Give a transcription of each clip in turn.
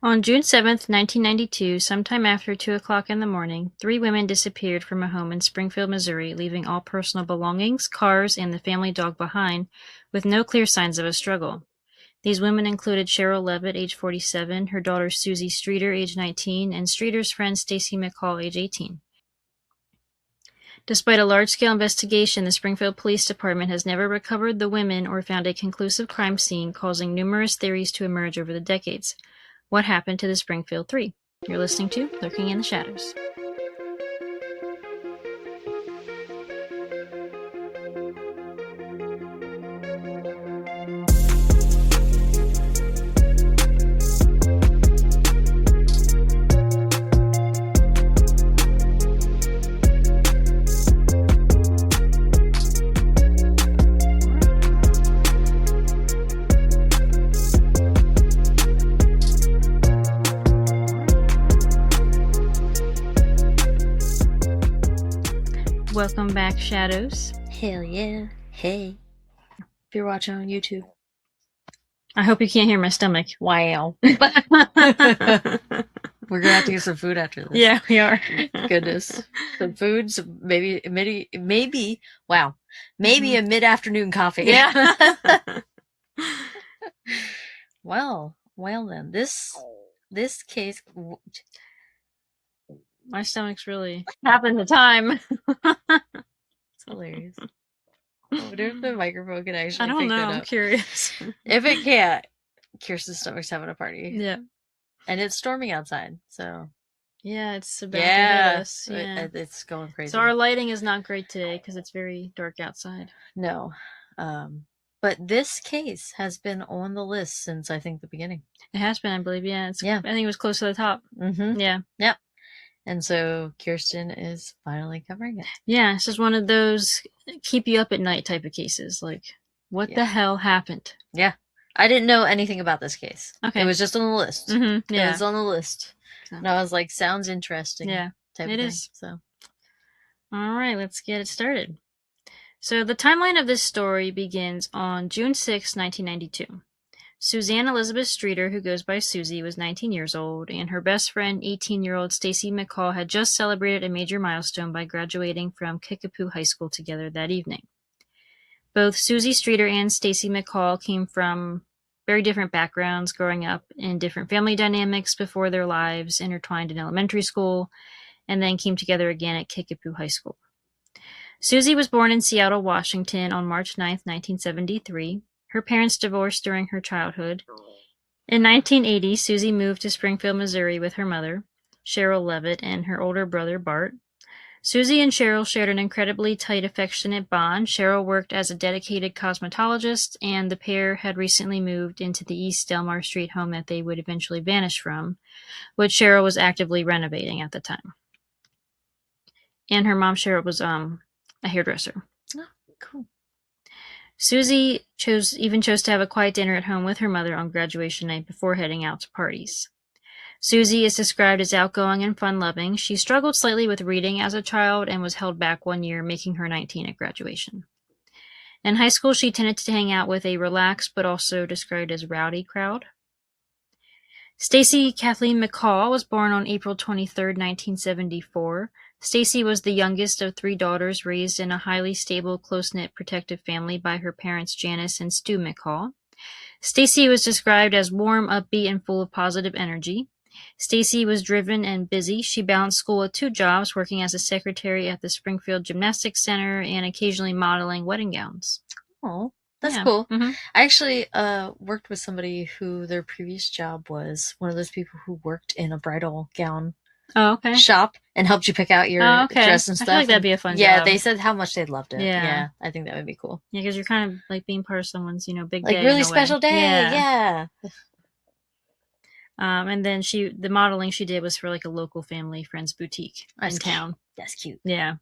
On June 7th, 1992, sometime after 2 o'clock in the morning, 3 women disappeared from a home in Springfield, Missouri, leaving all personal belongings, cars, and the family dog behind, with no clear signs of a struggle. These women included Sherrill Levitt, age 47, her daughter Suzie Streeter, age 19, and Streeter's friend Stacy McCall, age 18. Despite a large-scale investigation, the Springfield Police Department has never recovered the women or found a conclusive crime scene, causing numerous theories to emerge over the decades. What happened to the Springfield Three? You're listening to Lurking in the Shadows. Welcome back, Shadows. Hell yeah. Hey. If you're watching on YouTube. I hope you can't hear my stomach. Wow. We're gonna have to get some food after this. Yeah, we are. Goodness. Some food, some maybe wow. Maybe a mid-afternoon coffee. Yeah. Well then. This case, my stomach's really having the time. It's hilarious. I wonder if the microphone can actually I don't pick know. that up. I'm curious. If it can't, Kirsten's stomach's having a party. Yeah. And it's storming outside, so yeah, it's about to hit us. Yeah. It's going crazy. So our lighting is not great today because it's very dark outside. No. But this case has been on the list since I think the beginning. It has been, I believe. Yeah. I think it was close to the top. Mm-hmm. Yeah. Yep. And so Kirsten is finally covering it. Yeah, this is one of those keep you up at night type of cases. Like, what the hell happened? Yeah. I didn't know anything about this case. Okay. It was just on the list. Mm-hmm. Yeah. It was on the list. So. And I was like, sounds interesting. Yeah. Type it of is. Thing, so. All right, let's get it started. So the timeline of this story begins on June 6, 1992. Suzanne Elizabeth Streeter, who goes by Suzie, was 19 years old, and her best friend, 18-year-old Stacy McCall, had just celebrated a major milestone by graduating from Kickapoo High School together that evening. Both Suzie Streeter and Stacy McCall came from very different backgrounds, growing up in different family dynamics before their lives intertwined in elementary school, and then came together again at Kickapoo High School. Suzie was born in Seattle, Washington on March 9, 1973. Her parents divorced during her childhood. In 1980, Suzie moved to Springfield, Missouri with her mother, Sherrill Levitt, and her older brother, Bart. Suzie and Sherrill shared an incredibly tight, affectionate bond. Sherrill worked as a dedicated cosmetologist, and the pair had recently moved into the East Delmar Street home that they would eventually vanish from, which Sherrill was actively renovating at the time. And her mom, Sherrill, was a hairdresser. Oh, cool. Suzie chose to have a quiet dinner at home with her mother on graduation night before heading out to parties. Suzie is described as outgoing and fun-loving. She struggled slightly with reading as a child and was held back one year, making her 19 at graduation. In high school, she tended to hang out with a relaxed but also described as rowdy crowd. Stacy Kathleen McCall was born on April 23, 1974. Stacy was the youngest of 3 daughters raised in a highly stable, close-knit, protective family by her parents Janice and Stu McCall. Stacy was described as warm, upbeat, and full of positive energy. Stacy was driven and busy. She balanced school with 2 jobs, working as a secretary at the Springfield Gymnastics Center and occasionally modeling wedding gowns. Oh, that's cool. Mm-hmm. I actually worked with somebody who their previous job was one of those people who worked in a bridal gown shop and helped you pick out your dress and stuff. I feel like that'd be a fun job. Yeah, they said how much they loved it. Yeah, I think that would be cool. Yeah, because you're kind of like being part of someone's, big like day. Like really special day. Yeah. And then the modeling she did was for like a local family friend's boutique in town. That's cute. Yeah.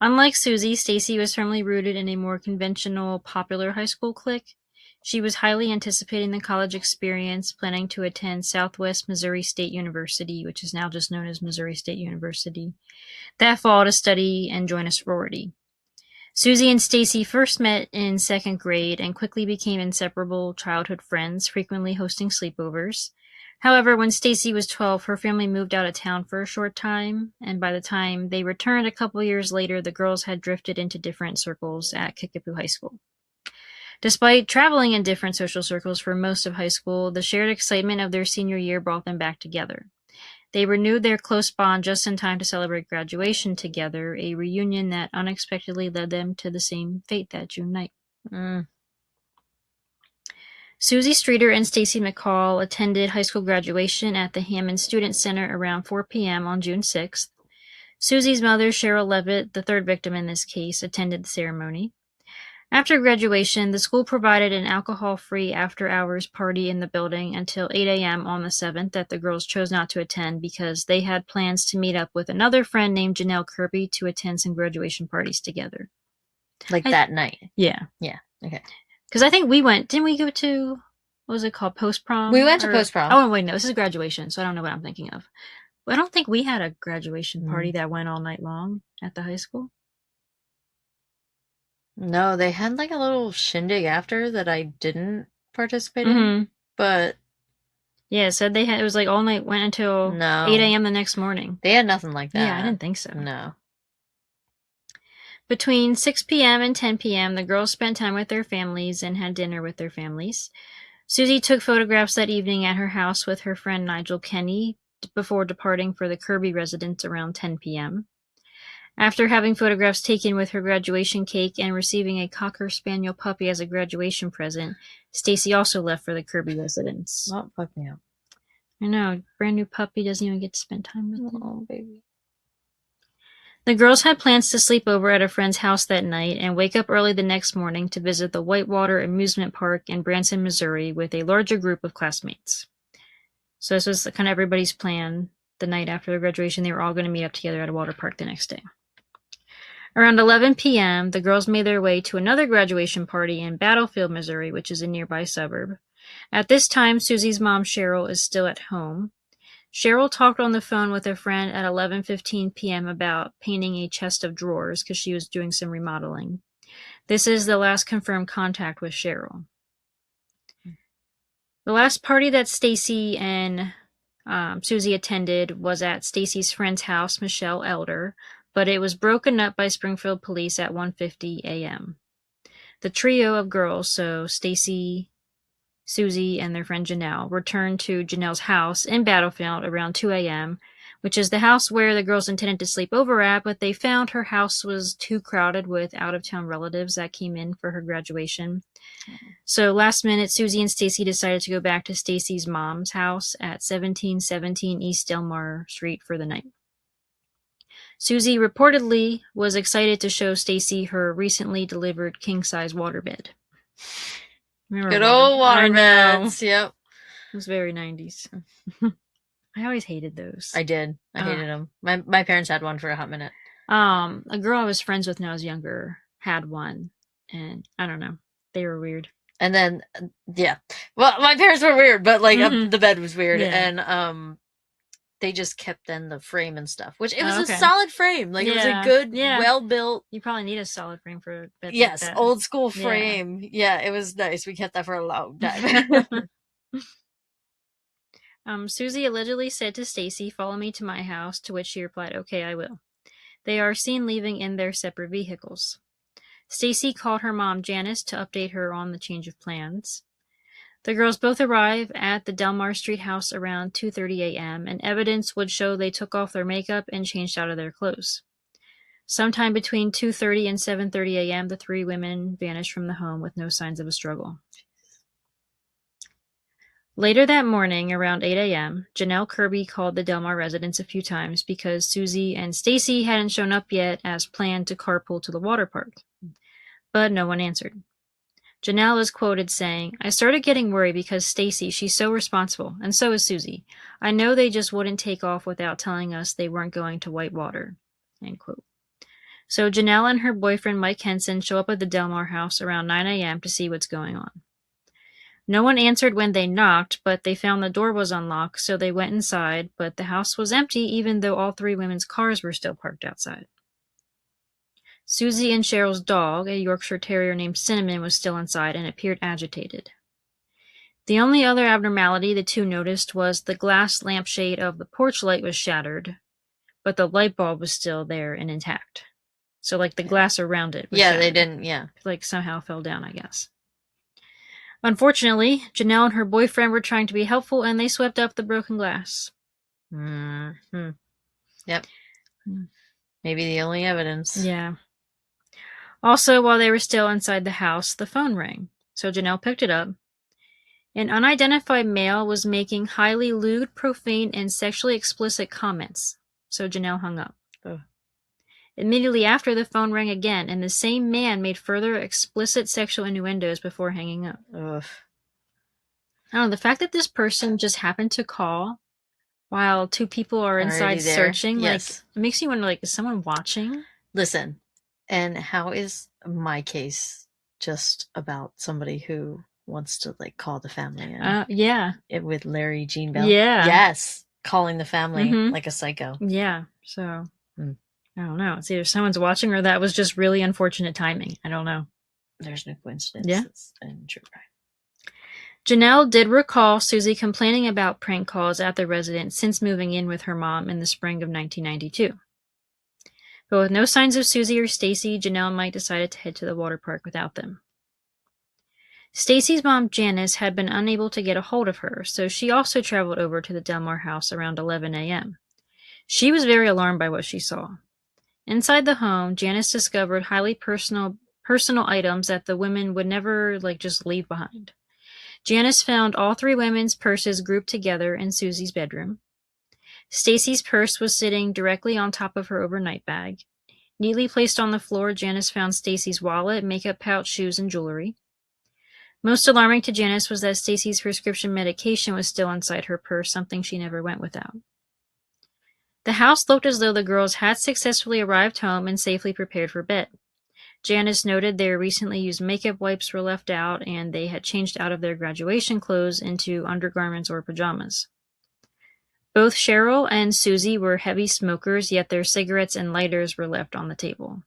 Unlike Suzie, Stacy was firmly rooted in a more conventional, popular high school clique. She was highly anticipating the college experience, planning to attend Southwest Missouri State University, which is now just known as Missouri State University, that fall to study and join a sorority. Suzie and Stacy first met in 2nd grade and quickly became inseparable childhood friends, frequently hosting sleepovers. However, when Stacy was 12, her family moved out of town for a short time, and by the time they returned a couple years later, the girls had drifted into different circles at Kickapoo High School. Despite traveling in different social circles for most of high school, the shared excitement of their senior year brought them back together. They renewed their close bond just in time to celebrate graduation together, a reunion that unexpectedly led them to the same fate that June night. Suzie Streeter and Stacy McCall attended high school graduation at the Hammond Student Center around 4 p.m. on June 6th. Suzie's mother, Sherrill Levitt, the third victim in this case, attended the ceremony. After graduation, the school provided an alcohol-free after-hours party in the building until 8 a.m. on the 7th that the girls chose not to attend because they had plans to meet up with another friend named Janelle Kirby to attend some graduation parties together. That night? Yeah. Yeah, okay. Because I think we went, didn't we go to, what was it called, post-prom? We went to post-prom. Oh, wait, no, this is graduation, so I don't know what I'm thinking of. But I don't think we had a graduation party that went all night long at the high school. No, they had a little shindig after that I didn't participate in, but... Yeah, it said it was all night, went until 8 a.m. the next morning. They had nothing like that. Yeah, I didn't think so. No. Between 6 p.m. and 10 p.m., the girls spent time with their families and had dinner with their families. Suzie took photographs that evening at her house with her friend Nigel Kenny before departing for the Kirby residence around 10 p.m. After having photographs taken with her graduation cake and receiving a Cocker Spaniel puppy as a graduation present, Stacy also left for the Kirby residence. Oh, fuck me up. I know, brand new puppy doesn't even get to spend time with him. Oh, baby. The girls had plans to sleep over at a friend's house that night and wake up early the next morning to visit the Whitewater Amusement Park in Branson, Missouri with a larger group of classmates. So this was kind of everybody's plan. The night after their graduation, they were all going to meet up together at a water park the next day. Around 11 p.m., the girls made their way to another graduation party in Battlefield, Missouri, which is a nearby suburb. At this time, Suzie's mom, Sherrill, is still at home. Sherrill talked on the phone with a friend at 11:15 p.m. about painting a chest of drawers because she was doing some remodeling. This is the last confirmed contact with Sherrill. The last party that Stacy and Suzie attended was at Stacy's friend's house, Michelle Elder, but it was broken up by Springfield Police at 1:50 a.m. The trio of girls, so Stacy, Suzie, and their friend Janelle, returned to Janelle's house in Battlefield around 2 a.m., which is the house where the girls intended to sleep over at, but they found her house was too crowded with out-of-town relatives that came in for her graduation. So last minute, Suzie and Stacy decided to go back to Stacy's mom's house at 1717 East Delmar Street for the night. Suzie reportedly was excited to show Stacy her recently delivered king-size waterbed. Good old waterbeds, yep. It was very 90s. I always hated those. I did. I hated them. My parents had one for a hot minute. A girl I was friends with when I was younger had one, and I don't know. They were weird. And then, yeah. Well, my parents were weird, but the bed was weird. Yeah. And they just kept then the frame and stuff, which it was a solid frame. It was a good, well-built. You probably need a solid frame for a bed. Yes, like that. Old school frame. Yeah, it was nice. We kept that for a long time. Suzie allegedly said to Stacy, "Follow me to my house," to which she replied, "Okay, I will." They are seen leaving in their separate vehicles. Stacy called her mom, Janice, to update her on the change of plans. The girls both arrive at the Delmar Street house around 2:30 a.m., and evidence would show they took off their makeup and changed out of their clothes. Sometime between 2:30 and 7:30 a.m., the three women vanished from the home with no signs of a struggle. Later that morning, around 8 a.m., Janelle Kirby called the Delmar residence a few times because Suzie and Stacy hadn't shown up yet as planned to carpool to the water park. But no one answered. Janelle is quoted saying, "I started getting worried because Stacy, she's so responsible, and so is Suzie. I know they just wouldn't take off without telling us they weren't going to Whitewater." End quote. So Janelle and her boyfriend Mike Henson show up at the Delmar house around 9 a.m. to see what's going on. No one answered when they knocked, but they found the door was unlocked, so they went inside, but the house was empty even though all three women's cars were still parked outside. Suzie and Sherrill's dog, a Yorkshire Terrier named Cinnamon, was still inside and appeared agitated. The only other abnormality the two noticed was the glass lampshade of the porch light was shattered, but the light bulb was still there and intact. So, like, the glass around it was shattered. They didn't, Like, somehow fell down, I guess. Unfortunately, Janelle and her boyfriend were trying to be helpful, and they swept up the broken glass. Mm-hmm. Yep. Maybe the only evidence. Yeah. Also, while they were still inside the house, the phone rang. So Janelle picked it up. An unidentified male was making highly lewd, profane, and sexually explicit comments. So Janelle hung up. Ugh. Immediately after, the phone rang again, and the same man made further explicit sexual innuendos before hanging up. Ugh. I don't know, the fact that this person just happened to call while two people are inside searching, yes. Like, it makes you wonder, like, is someone watching? Listen, and how is my case just about somebody who wants to, like, call the family in? Yeah. With Larry Gene Bell? Yeah. Yes. Calling the family like a psycho. Yeah. So, I don't know. It's either someone's watching or that was just really unfortunate timing. I don't know. There's no coincidence. Yeah. And true crime. Janelle did recall Suzie complaining about prank calls at the residence since moving in with her mom in the spring of 1992. But with no signs of Suzie or Stacy, Janelle and Mike decided to head to the water park without them. Stacy's mom, Janice, had been unable to get a hold of her, so she also traveled over to the Delmar house around 11 a.m. She was very alarmed by what she saw. Inside the home, Janice discovered highly personal items that the women would never, just leave behind. Janice found all three women's purses grouped together in Susie's bedroom. Stacy's purse was sitting directly on top of her overnight bag. Neatly placed on the floor, Janice found Stacy's wallet, makeup pouch, shoes, and jewelry. Most alarming to Janice was that Stacy's prescription medication was still inside her purse, something she never went without. The house looked as though the girls had successfully arrived home and safely prepared for bed. Janice noted their recently used makeup wipes were left out, and they had changed out of their graduation clothes into undergarments or pajamas. Both Sherrill and Suzie were heavy smokers, yet their cigarettes and lighters were left on the table.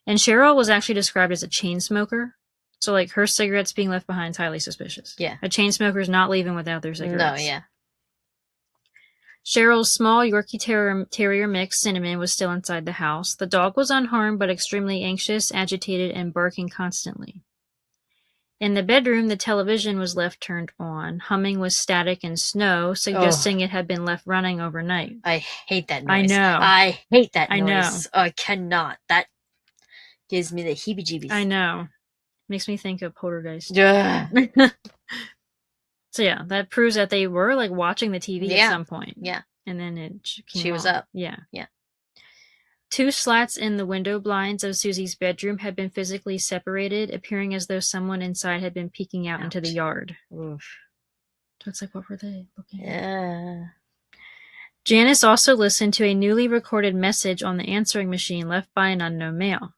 And Sherrill was actually described as a chain smoker, so her cigarettes being left behind is highly suspicious. Yeah. A chain smoker is not leaving without their cigarettes. No, yeah. Cheryl's small Yorkie Terrier mix, Cinnamon, was still inside the house. The dog was unharmed but extremely anxious, agitated, and barking constantly. In the bedroom, the television was left turned on, humming with static and snow, suggesting it had been left running overnight. I hate that noise. I know. I hate that noise. I know. I cannot. That gives me the heebie-jeebies. I know. Makes me think of Poltergeist. Yeah. So yeah, that proves that they were watching the TV at some point. Yeah. And then she was up. Yeah. Yeah. 2 slats in the window blinds of Susie's bedroom had been physically separated, appearing as though someone inside had been peeking out into the yard. Oof. So it's what were they looking at? Yeah. Janice also listened to a newly recorded message on the answering machine left by an unknown male.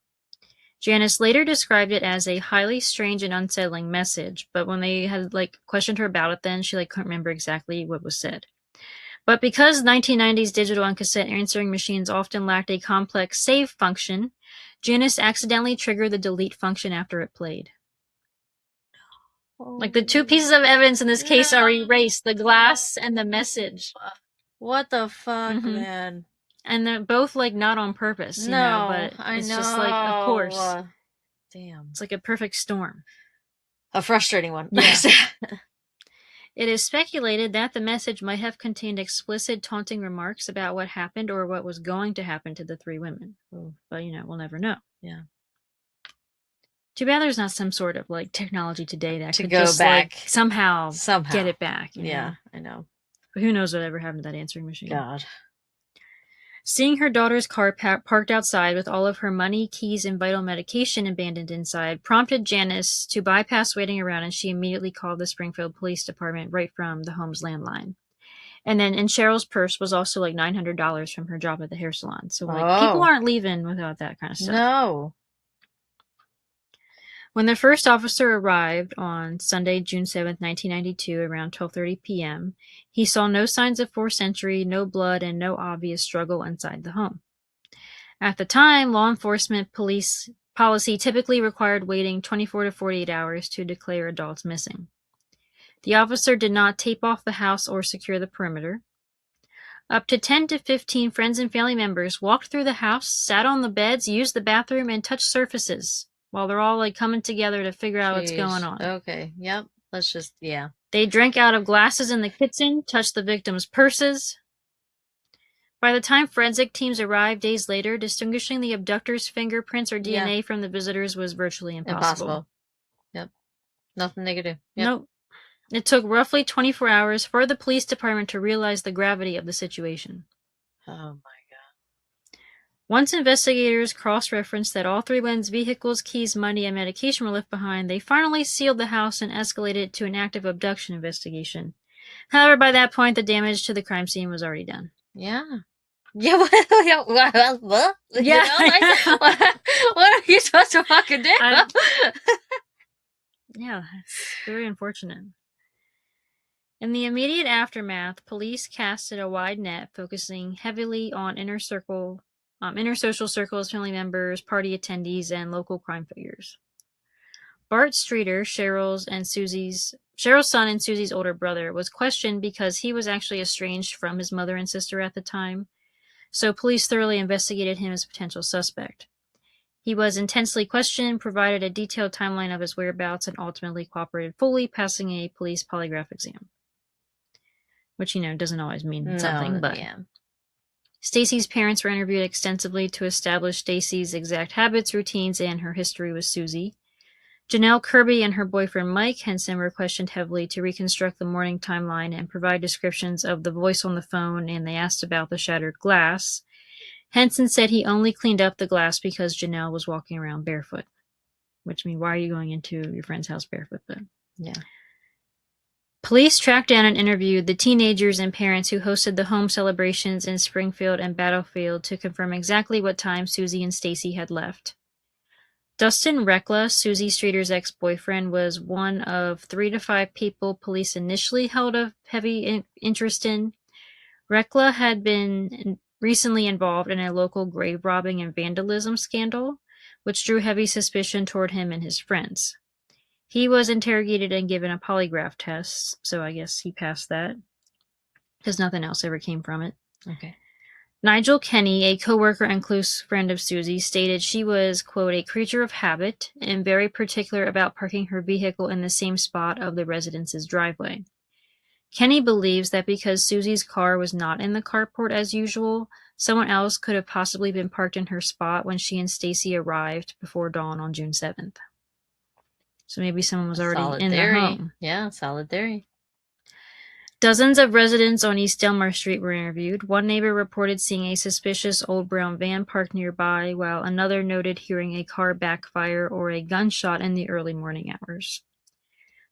Janice later described it as a highly strange and unsettling message, but when they had questioned her about it then, she couldn't remember exactly what was said. But because 1990s digital and cassette answering machines often lacked a complex save function, Janice accidentally triggered the delete function after it played. The 2 pieces of evidence in this case are erased, the glass and the message. What the fuck, man? And they're both not on purpose, you know, but it's just of course. Damn. It's a perfect storm. A frustrating one. Yeah. It is speculated that the message might have contained explicit taunting remarks about what happened or what was going to happen to the 3 women. But, we'll never know. Yeah. Too bad there's not some sort of technology today that could go just back somehow get it back. Yeah, I know. But who knows whatever happened to that answering machine. God. Seeing her daughter's car parked outside with all of her money, keys, and vital medication abandoned inside prompted Janice to bypass waiting around, and she immediately called the Springfield Police Department right from the home's landline. And then in Cheryl's purse was also $900 from her job at the hair salon. So people aren't leaving without that kind of stuff. No. When the first officer arrived on Sunday, June 7th, 1992, around 12:30 p.m., he saw no signs of forced entry, no blood, and no obvious struggle inside the home. At the time, law enforcement police policy typically required waiting 24 to 48 hours to declare adults missing. The officer did not tape off the house or secure the perimeter. Up to 10 to 15 friends and family members walked through the house, sat on the beds, used the bathroom, and touched surfaces while they're all coming together to figure out what's going on. Okay, yep. Let's just, yeah. They drank out of glasses in the kitchen, touched the victims' purses. By the time forensic teams arrived days later, distinguishing the abductor's fingerprints or DNA from the visitors was virtually impossible. Yep. Nothing they could do. Yep. Nope. It took roughly 24 hours for the police department to realize the gravity of the situation. Oh my God. Once investigators cross-referenced that all three men's vehicles, keys, money, and medication were left behind, they finally sealed the house and escalated to an active abduction investigation. However, by that point, the damage to the crime scene was already done. Yeah. Yeah, what? Yeah. What are you supposed to fucking do? Yeah, it's very unfortunate. In the immediate aftermath, police casted a wide net, focusing heavily on inner social circles, family members, party attendees, and local crime figures. Bart Streeter, Sherrill's son and Susie's older brother, was questioned because he was actually estranged from his mother and sister at the time, so police thoroughly investigated him as a potential suspect. He was intensely questioned, provided a detailed timeline of his whereabouts, and ultimately cooperated fully, passing a police polygraph exam. Which, doesn't always mean something, but... Yeah. Stacy's parents were interviewed extensively to establish Stacy's exact habits, routines, and her history with Suzie. Janelle Kirby and her boyfriend Mike Henson were questioned heavily to reconstruct the morning timeline and provide descriptions of the voice on the phone, and they asked about the shattered glass. Henson said he only cleaned up the glass because Janelle was walking around barefoot. Which means, why are you going into your friend's house barefoot? But yeah. Police tracked down and interviewed the teenagers and parents who hosted the home celebrations in Springfield and Battlefield to confirm exactly what time Suzie and Stacy had left. Dustin Rekla, Suzie Streeter's ex-boyfriend, was one of 3 to 5 people police initially held a heavy interest in. Rekla had been recently involved in a local grave robbing and vandalism scandal, which drew heavy suspicion toward him and his friends. He was interrogated and given a polygraph test, so I guess he passed that, because nothing else ever came from it. Okay. Nigel Kenny, a co-worker and close friend of Suzie, stated she was, quote, a creature of habit and very particular about parking her vehicle in the same spot of the residence's driveway. Kenny believes that because Suzie's car was not in the carport as usual, someone else could have possibly been parked in her spot when she and Stacy arrived before dawn on June 7th. So maybe someone was already in the home. Yeah, solid theory. Dozens of residents on East Delmar Street were interviewed. One neighbor reported seeing a suspicious old brown van parked nearby, while another noted hearing a car backfire or a gunshot in the early morning hours.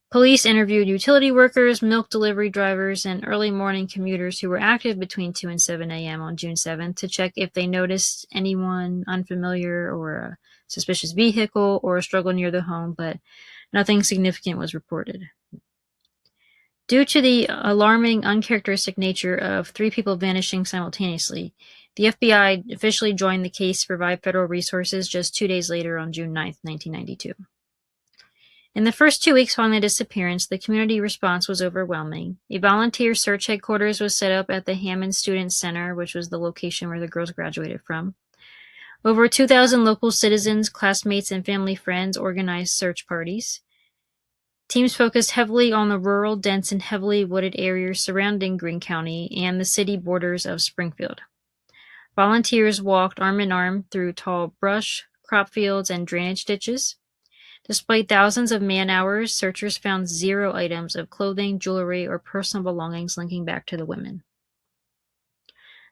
Police interviewed utility workers, milk delivery drivers, and early morning commuters who were active between 2 and 7 a.m. on June 7th to check if they noticed anyone unfamiliar or a suspicious vehicle or a struggle near the home, but nothing significant was reported. Due to the alarming, uncharacteristic nature of 3 people vanishing simultaneously, the FBI officially joined the case to provide federal resources just 2 days later on June 9th, 1992. In the first 2 weeks following the disappearance, the community response was overwhelming. A volunteer search headquarters was set up at the Hammond Student Center, which was the location where the girls graduated from. Over 2,000 local citizens, classmates, and family friends organized search parties. Teams focused heavily on the rural, dense, and heavily wooded areas surrounding Greene County and the city borders of Springfield. Volunteers walked arm in arm through tall brush, crop fields, and drainage ditches. Despite thousands of man-hours, searchers found 0 items of clothing, jewelry, or personal belongings linking back to the women.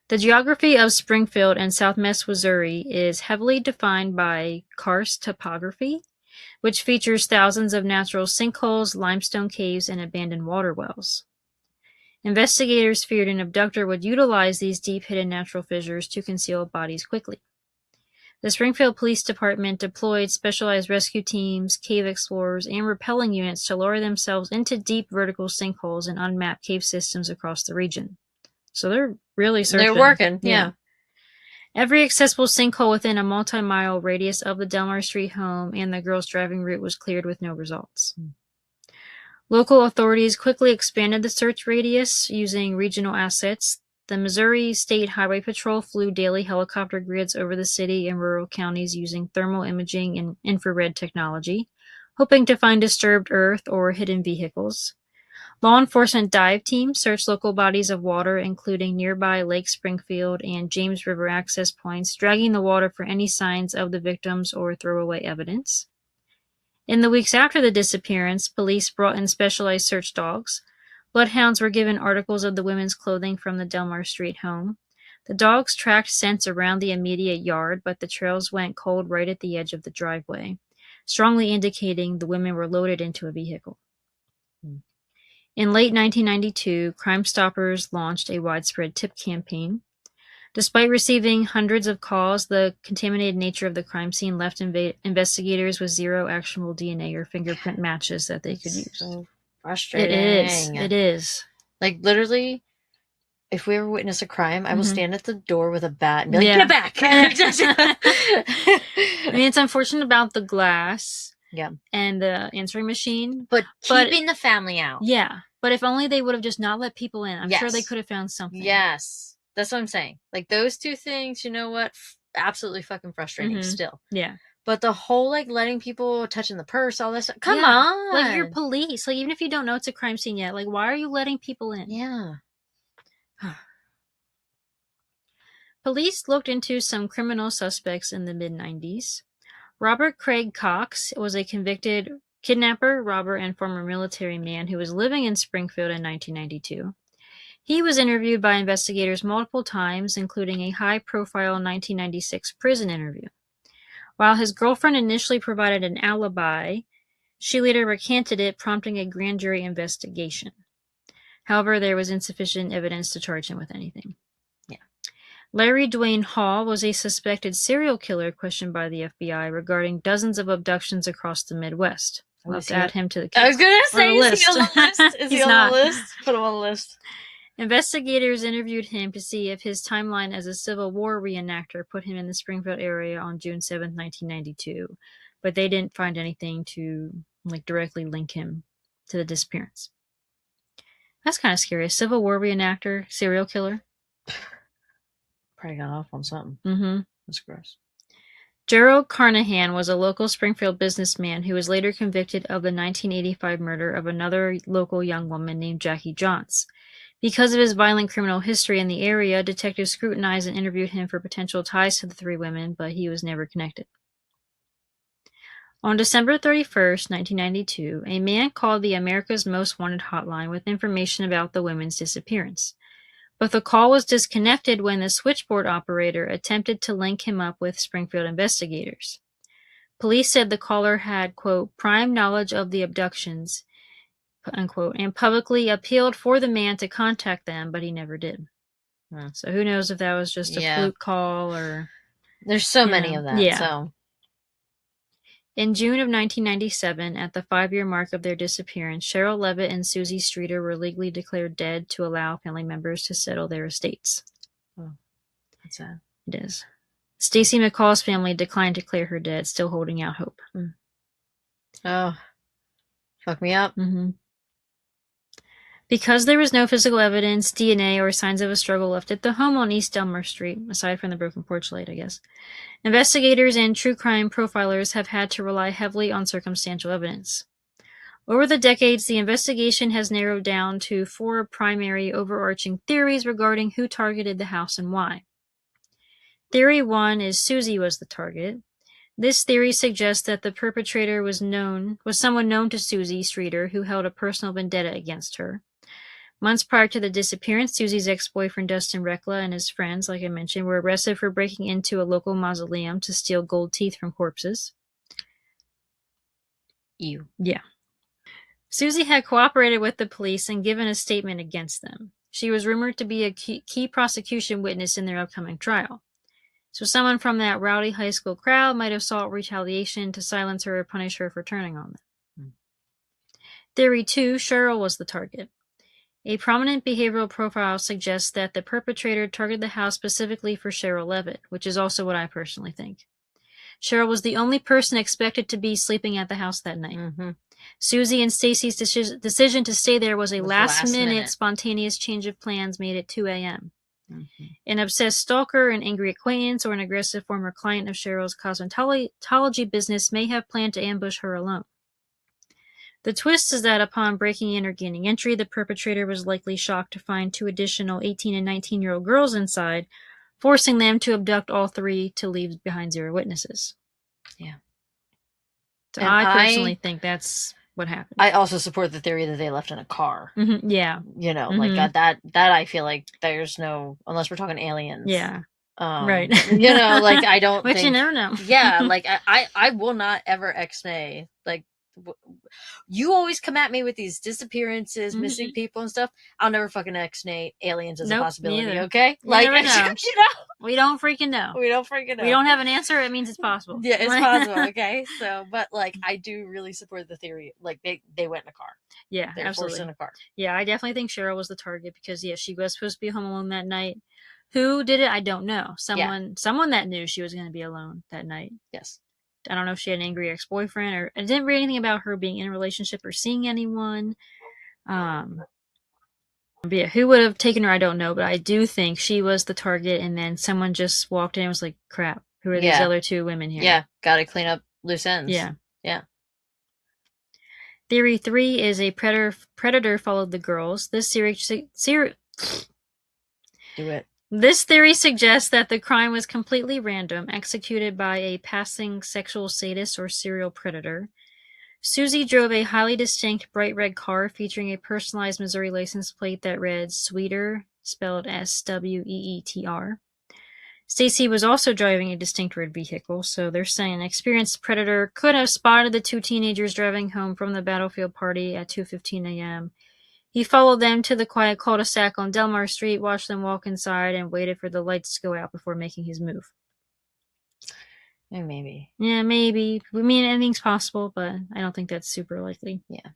The geography of Springfield and southwest Missouri is heavily defined by karst topography, which features thousands of natural sinkholes, limestone caves, and abandoned water wells. Investigators feared an abductor would utilize these deep hidden natural fissures to conceal bodies quickly. The Springfield Police Department deployed specialized rescue teams, cave explorers, and rappelling units to lower themselves into deep vertical sinkholes and unmapped cave systems across the region. So they're really searching. They're working, yeah. Every accessible sinkhole within a multi-mile radius of the Delmar Street home and the girls' driving route was cleared with no results. Local authorities quickly expanded the search radius using regional assets. The Missouri State Highway Patrol flew daily helicopter grids over the city and rural counties using thermal imaging and infrared technology, hoping to find disturbed earth or hidden vehicles. Law enforcement dive teams searched local bodies of water, including nearby Lake Springfield and James River access points, dragging the water for any signs of the victims or throwaway evidence. In the weeks after the disappearance, police brought in specialized search dogs. Bloodhounds were given articles of the women's clothing from the Delmar Street home. The dogs tracked scents around the immediate yard, but the trails went cold right at the edge of the driveway, strongly indicating the women were loaded into a vehicle. In late 1992, Crime Stoppers launched a widespread tip campaign. Despite receiving hundreds of calls, the contaminated nature of the crime scene left investigators with zero actionable DNA or fingerprint matches that they could use. So frustrating. It is. Like, literally, if we ever witness a crime, I will stand at the door with a bat and be like, get back! I mean, it's unfortunate about the glass. Yeah. And the answering machine. But keeping the family out. Yeah. But if only they would have just not let people in. I'm sure they could have found something. Yes. That's what I'm saying. Like, those two things, you know what? Absolutely fucking frustrating still. Yeah. But the whole, like, letting people touching the purse, all this stuff. Come on! Like, you're police. Like, even if you don't know it's a crime scene yet, like, why are you letting people in? Yeah. Police looked into some criminal suspects in the mid-90s. Robert Craig Cox was a convicted kidnapper, robber, and former military man who was living in Springfield in 1992. He was interviewed by investigators multiple times, including a high-profile 1996 prison interview. While his girlfriend initially provided an alibi, she later recanted it, prompting a grand jury investigation. However, there was insufficient evidence to charge him with anything. Larry Dwayne Hall was a suspected serial killer questioned by the FBI regarding dozens of abductions across the Midwest. I'll have to add him to the case. I was going to say, is he on the list? Is he on the list? Put him on the list. Investigators interviewed him to see if his timeline as a Civil War reenactor put him in the Springfield area on June 7, 1992, but they didn't find anything to directly link him to the disappearance. That's kind of scary. A Civil War reenactor, serial killer. Probably got off on something. That's gross. Gerald Carnahan was a local Springfield businessman who was later convicted of the 1985 murder of another local young woman named Jackie Johns. Because of his violent criminal history in the area, detectives scrutinized and interviewed him for potential ties to the three women, but he was never connected. On December 31st, 1992, a man called the America's Most Wanted hotline with information about the women's disappearance. But the call was disconnected when the switchboard operator attempted to link him up with Springfield investigators. Police said the caller had, quote, prime knowledge of the abductions, unquote, and publicly appealed for the man to contact them, but he never did. So who knows if that was just a fluke call or... There's so many of that, so... In June of 1997, at the 5-year mark of their disappearance, Sherrill Levitt and Suzie Streeter were legally declared dead to allow family members to settle their estates. Oh, that's sad. It is. Stacy McCall's family declined to declare her dead, still holding out hope. Oh, fuck me up. Because there was no physical evidence, DNA, or signs of a struggle left at the home on East Delmar Street, aside from the broken porch light, I guess, investigators and true crime profilers have had to rely heavily on circumstantial evidence. Over the decades, the investigation has narrowed down to 4 primary overarching theories regarding who targeted the house and why. Theory 1 is Suzie was the target. This theory suggests that the perpetrator was someone known to Suzie Streeter who held a personal vendetta against her. Months prior to the disappearance, Suzie's ex-boyfriend Dustin Rekla and his friends, like I mentioned, were arrested for breaking into a local mausoleum to steal gold teeth from corpses. Ew. Yeah. Suzie had cooperated with the police and given a statement against them. She was rumored to be a key prosecution witness in their upcoming trial. So someone from that rowdy high school crowd might have sought retaliation to silence her or punish her for turning on them. Theory 2, Sherrill was the target. A prominent behavioral profile suggests that the perpetrator targeted the house specifically for Sherrill Levitt, which is also what I personally think. Sherrill was the only person expected to be sleeping at the house that night. Suzie and Stacy's decision to stay there was a last-minute spontaneous change of plans made at 2 a.m. Mm-hmm. An obsessed stalker, an angry acquaintance, or an aggressive former client of Sherrill's cosmetology business may have planned to ambush her alone. The twist is that upon breaking in or gaining entry, the perpetrator was likely shocked to find 2 additional 18 and 19-year-old girls inside, forcing them to abduct all 3 to leave behind 0 witnesses. Yeah. So I personally think that's what happened. I also support the theory that they left in a car. Mm-hmm. Yeah. You know, like that I feel like there's no, unless we're talking aliens. Yeah. Right. You know, like I don't Which you never know. Yeah, like I will not ever ex-nay. Like, you always come at me with these disappearances, missing people and stuff. I'll never fucking ex-nay aliens as a possibility, okay? Like, you know. We don't freaking know. We don't freaking know. We don't have an answer, it means it's possible. Yeah, it's possible, okay? So, but like, I do really support the theory. Like, they went in a car. Yeah, they were absolutely. Forced in a car. Yeah, I definitely think Sherrill was the target because, yeah, she was supposed to be home alone that night. Who did it? I don't know. Someone that knew she was going to be alone that night. Yes. I don't know if she had an angry ex-boyfriend, or I didn't read anything about her being in a relationship or seeing anyone. But yeah, who would have taken her? I don't know, but I do think she was the target, and then someone just walked in and was like, "Crap, who are these other 2 women here?" Yeah, gotta clean up loose ends. Yeah. Yeah. Theory 3 is a predator followed the girls. Do it. This theory suggests that the crime was completely random, executed by a passing sexual sadist or serial predator. Suzie drove a highly distinct bright red car featuring a personalized Missouri license plate that read Sweeter, spelled S-W-E-E-T-R. Stacy was also driving a distinct red vehicle, so they're saying an experienced predator could have spotted the 2 teenagers driving home from the battlefield party at 2:15 a.m. He followed them to the quiet cul-de-sac on Delmar Street, watched them walk inside, and waited for the lights to go out before making his move. Maybe. Yeah, maybe. I mean, anything's possible, but I don't think that's super likely. Yeah.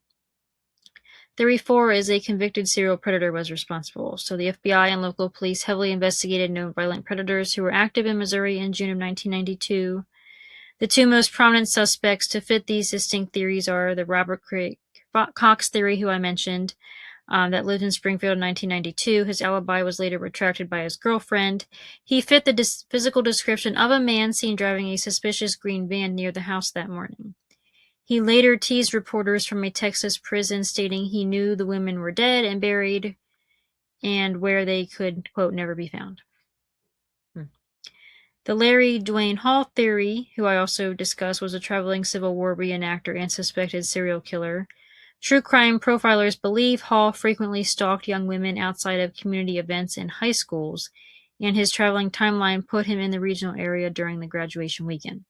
Theory 4 is a convicted serial predator was responsible. So the FBI and local police heavily investigated known violent predators who were active in Missouri in June of 1992. The 2 most prominent suspects to fit these distinct theories are the Robert Craig Cox theory, who I mentioned, that lived in Springfield in 1992. His alibi was later retracted by his girlfriend. He fit the physical description of a man seen driving a suspicious green van near the house that morning. He later teased reporters from a Texas prison, stating he knew the women were dead and buried and where they could, quote, never be found. The Larry Dwayne Hall theory, who I also discussed, was a traveling Civil War reenactor and suspected serial killer. True crime profilers believe Hall frequently stalked young women outside of community events in high schools, and his traveling timeline put him in the regional area during the graduation weekend.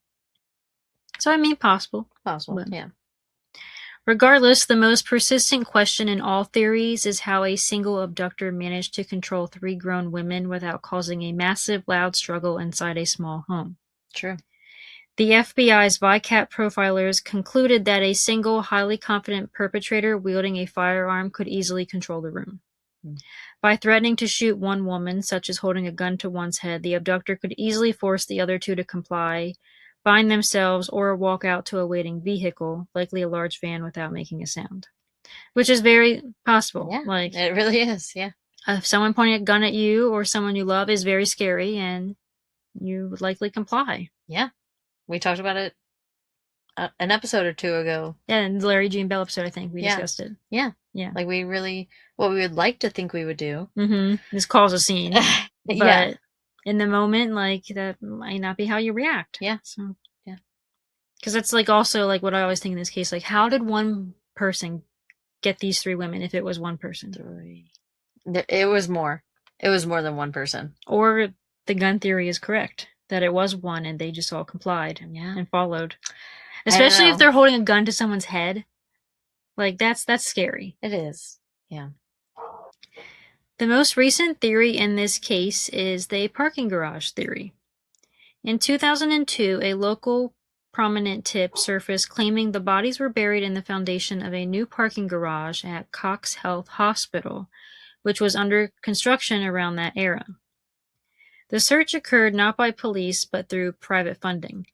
So, I mean, possible. Possible, yeah. Regardless, the most persistent question in all theories is how a single abductor managed to control 3 grown women without causing a massive, loud struggle inside a small home. True. The FBI's VICAT profilers concluded that a single, highly confident perpetrator wielding a firearm could easily control the room. By threatening to shoot one woman, such as holding a gun to one's head, the abductor could easily force the other 2 to comply, bind themselves, or walk out to a waiting vehicle, likely a large van, without making a sound. Which is very possible. Yeah, like, it really is, yeah. If someone pointing a gun at you or someone you love is very scary, and you would likely comply. Yeah. We talked about it an episode or 2 ago. Yeah, in the Larry Jean Bell episode, I think we discussed it. Yeah. Yeah. Like, what we would like to think we would do. Is cause a scene. But in the moment, like, that might not be how you react. Yeah. So, yeah. Because that's, like, also, like, what I always think in this case, like, how did one person get these 3 women if it was one person? 3. It was more. It was more than one person. Or the gun theory is correct. That it was one and they just all complied and followed. Especially if they're holding a gun to someone's head. Like, that's scary. It is. Yeah. The most recent theory in this case is the parking garage theory. In 2002, a local prominent tip surfaced claiming the bodies were buried in the foundation of a new parking garage at Cox Health Hospital, which was under construction around that era. The search occurred not by police, but through private funding.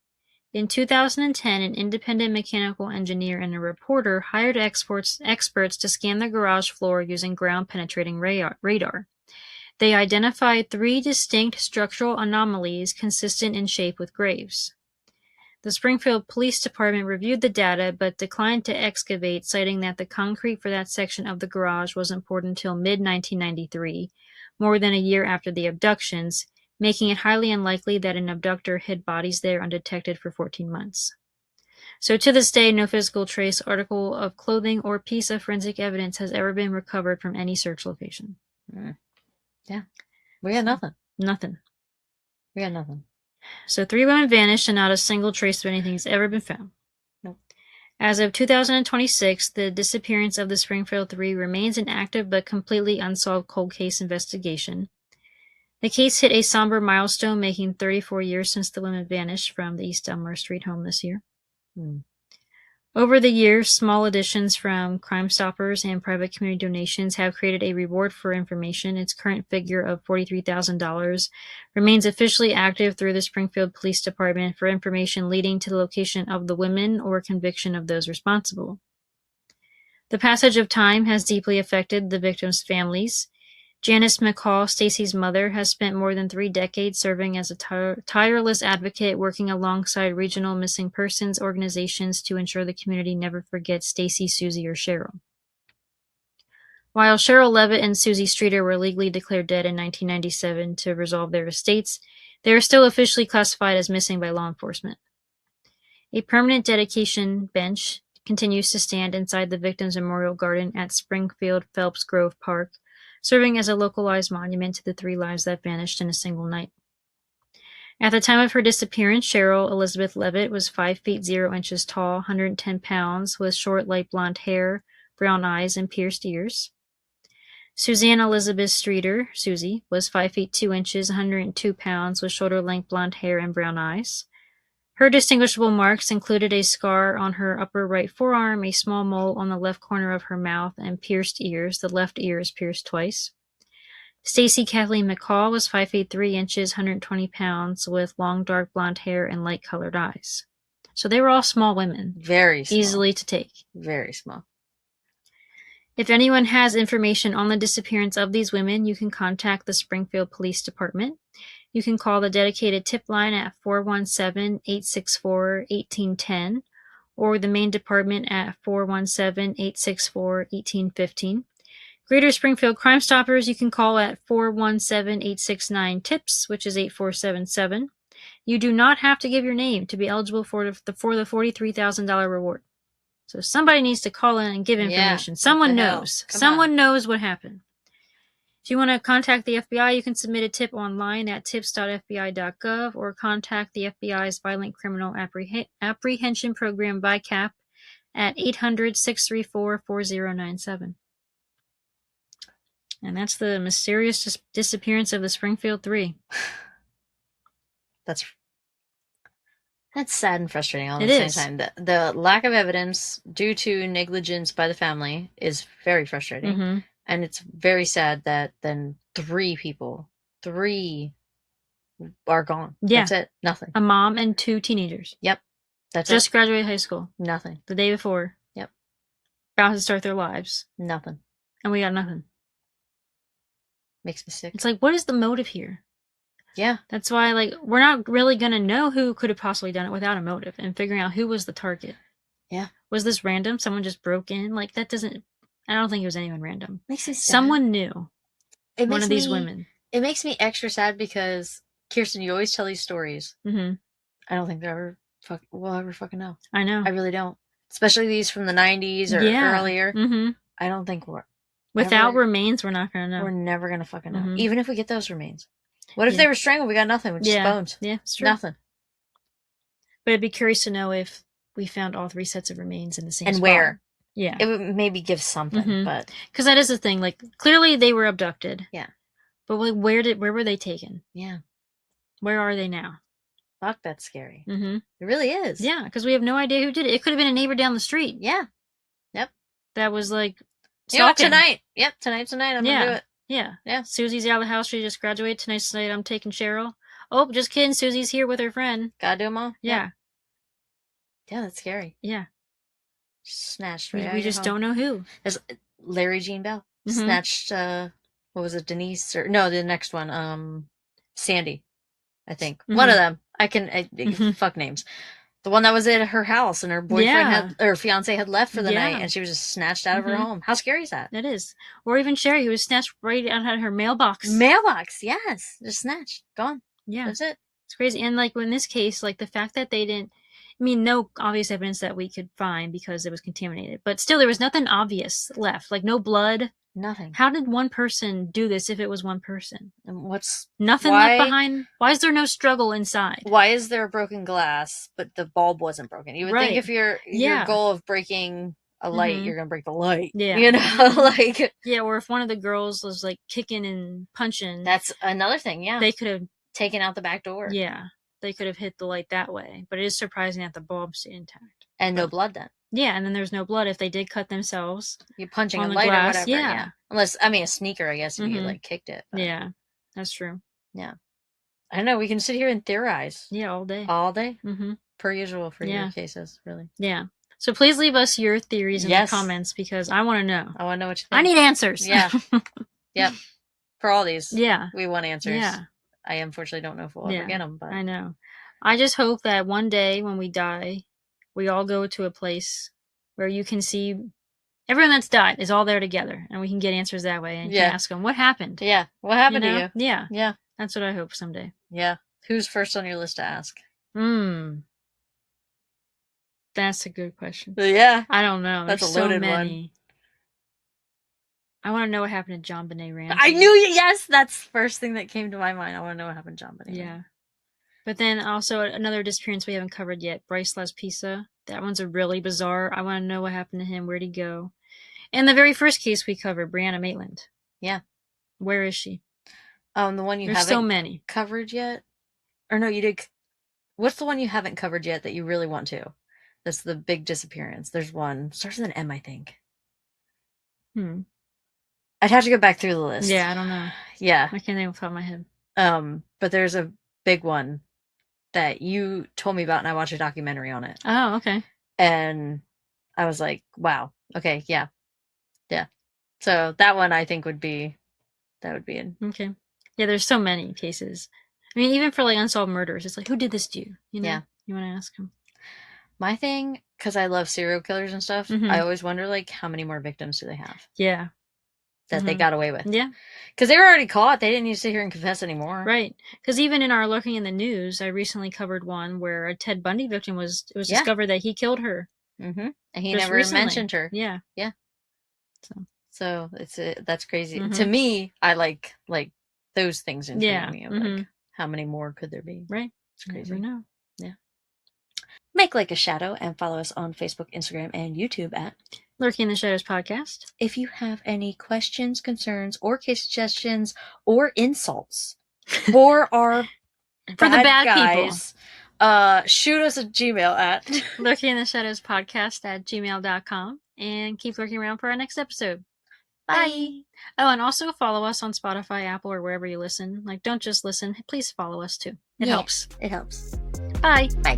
In 2010, an independent mechanical engineer and a reporter hired experts to scan the garage floor using ground-penetrating radar. They identified 3 distinct structural anomalies consistent in shape with graves. The Springfield Police Department reviewed the data but declined to excavate, citing that the concrete for that section of the garage wasn't poured until mid-1993, more than a year after the abductions, making it highly unlikely that an abductor hid bodies there undetected for 14 months. So to this day, no physical trace, article of clothing, or piece of forensic evidence has ever been recovered from any search location. Yeah. We got nothing. Nothing. We got nothing. So 3 women vanished and not a single trace of anything has ever been found. Nope. As of 2026, the disappearance of the Springfield 3 remains an active but completely unsolved cold case investigation. The case hit a somber milestone, making 34 years since the women vanished from the East Elmore Street home this year. Over the years, small additions from Crime Stoppers and private community donations have created a reward for information. Its current figure of $43,000 remains officially active through the Springfield Police Department for information leading to the location of the women or conviction of those responsible. The passage of time has deeply affected the victims' families. Janice McCall, Stacy's mother, has spent more than 3 decades serving as a tireless advocate, working alongside regional missing persons organizations to ensure the community never forgets Stacy, Suzie, or Sherrill. While Sherrill Levitt and Suzie Streeter were legally declared dead in 1997 to resolve their estates, they are still officially classified as missing by law enforcement. A permanent dedication bench continues to stand inside the Victims' Memorial Garden at Springfield Phelps Grove Park, serving as a localized monument to the 3 lives that vanished in a single night. At the time of her disappearance, Sherrill Elizabeth Levitt was 5 feet 0 inches tall, 110 pounds, with short light blonde hair, brown eyes, and pierced ears. Suzanne Elizabeth Streeter, Suzie, was 5 feet 2 inches, 102 pounds, with shoulder-length blonde hair and brown eyes. Her distinguishable marks included a scar on her upper right forearm, a small mole on the left corner of her mouth, and pierced ears. The left ear is pierced twice. Stacy Kathleen McCall was 5 feet 3 inches, 120 pounds, with long dark blonde hair and light-colored eyes. So they were all small women. Very small. Easily to take. Very small. If anyone has information on the disappearance of these women, you can contact the Springfield Police Department. You can call the dedicated tip line at 417-864-1810 or the main department at 417-864-1815. Greater Springfield Crime Stoppers, you can call at 417-869-TIPS, which is 8477. You do not have to give your name to be eligible for the $43,000 reward. So somebody needs to call in and give information. Someone knows. Someone knows what happened. If you want to contact the FBI, you can submit a tip online at tips.fbi.gov or contact the FBI's Violent Criminal Apprehension Program VICAP at 800-634-4097. And that's the mysterious disappearance of the Springfield 3. That's sad and frustrating all at the same time. The lack of evidence due to negligence by the family is very frustrating. Mm-hmm. And it's very sad that then 3 are gone. Yeah. That's it. Nothing. A mom and 2 teenagers. Yep. That's just graduated high school. Nothing. The day before. Yep. About to start their lives. Nothing. And we got nothing. Makes me sick. It's like, what is the motive here? Yeah. That's why, we're not really going to know who could have possibly done it without a motive and figuring out who was the target. Yeah. Was this random? Someone just broke in? That doesn't... I don't think it was anyone random. Makes me sad. Someone knew. One of these women. It makes me extra sad because, Kirsten, you always tell these stories. Mm-hmm. I don't think we'll ever fucking know. I know. I really don't. Especially these from the 90s or earlier. Mm-hmm. I don't think without remains, we're not going to know. We're never going to fucking know. Mm-hmm. Even if we get those remains. What if they were strangled? We got nothing. Just bones. Yeah, it's true. Nothing. But I'd be curious to know if we found all 3 sets of remains in the same spot. And where. Yeah. It would maybe give something, but... Because that is the thing. Clearly they were abducted. Yeah. But where were they taken? Yeah. Where are they now? Fuck, that's scary. Mm-hmm. It really is. Yeah, because we have no idea who did it. It could have been a neighbor down the street. Yeah. Yep. That was stalking. Tonight. Yep, tonight, I'm gonna do it. Yeah. Yeah. Susie's out of the house. She just graduated. Tonight, I'm taking Sherrill. Oh, just kidding. Susie's here with her friend. Gotta do them all. Yeah. Yeah, that's scary. Yeah. Snatched. We just don't know who. There's Larry Jean Bell. Snatched, what was it, Denise? The next one, Sandy, I think. One of them. Fuck names. The one that was at her house and her boyfriend her fiance had left for the night and she was just snatched out of her home. How scary is that? It is. Or even Sherry, who was snatched right out of her mailbox. Mailbox, yes. Just snatched. Gone. Yeah. That's it. It's crazy. And like in this case, like the fact that they didn't, no obvious evidence that we could find because it was contaminated. But still, there was nothing obvious left. Like no blood. Nothing. How did one person do this if it was one person? And nothing left behind? Why is there no struggle inside? Why is there broken glass, but the bulb wasn't broken? You would think if your goal of breaking a light, you're going to break the light. Yeah. You know, like... Yeah, or if one of the girls was like kicking and punching. That's another thing, yeah. They could have... taken out the back door. Yeah. They could have hit the light that way. But it is surprising that the bulb stayed intact. And no blood then. Yeah, and then there's no blood if they did cut themselves. You're punching a light or whatever. Yeah. Unless, a sneaker, I guess, if you like kicked it. But. Yeah, that's true. Yeah. I don't know. We can sit here and theorize. Yeah, all day. All day? Mm-hmm. Per usual for your cases, really. Yeah. So please leave us your theories in the comments because I want to know. I want to know what you think. I need answers. Yeah. Yep. For all these. Yeah. We want answers. Yeah. I unfortunately don't know if we'll ever get them. But I know. I just hope that one day when we die, we all go to a place where you can see everyone that's died is all there together and we can get answers that way and can ask them what happened. Yeah. What happened to you? Yeah. Yeah. That's what I hope someday. Yeah. Who's first on your list to ask? That's a good question. Yeah. I don't know. That's a loaded one. I want to know what happened to John Benet Ramsey. I knew you. Yes, that's the first thing that came to my mind. I want to know what happened to John Benet. Yeah. But then also another disappearance we haven't covered yet, Bryce Laspisa. That one's a really bizarre. I want to know what happened to him. Where'd he go? And the very first case we covered, Brianna Maitland. Yeah. Where is she? The one you haven't so many covered yet? Or no, you did. What's the one you haven't covered yet that you really want to? That's the big disappearance. There's one. Starts with an M, I think. I'd have to go back through the list. Yeah, I don't know. Yeah. I can't think off the top of my head. But there's a big one that you told me about and I watched a documentary on it. Oh, okay. And I was like, wow. Okay, yeah. Yeah. So that one I think would be it. Okay. Yeah, there's so many cases. Even for like unsolved murders, it's like, who did this to you? Yeah. You want to ask them. My thing, because I love serial killers and stuff, I always wonder like how many more victims do they have? Yeah. That they got away with. Yeah. Because they were already caught. They didn't need to sit here and confess anymore. Right. Because even in our Looking in the News, I recently covered one where a Ted Bundy victim was discovered that he killed her. Mm-hmm. And he never mentioned her. Yeah. Yeah. So that's crazy. To me, I like those things intrigue me. Like, how many more could there be? Right. It's crazy. I never know. Yeah. Make Like a Shadow and follow us on Facebook, Instagram, and YouTube at Lurking in the Shadows Podcast. If you have any questions, concerns, or case suggestions, or insults for our for the bad guys, people, shoot us a Gmail at Lurking in the Shadows Podcast at gmail.com and keep lurking around for our next episode. Bye. Oh, and also follow us on Spotify, Apple, or wherever you listen. Like, don't just listen. Please follow us too. It helps. It helps. Bye. Bye.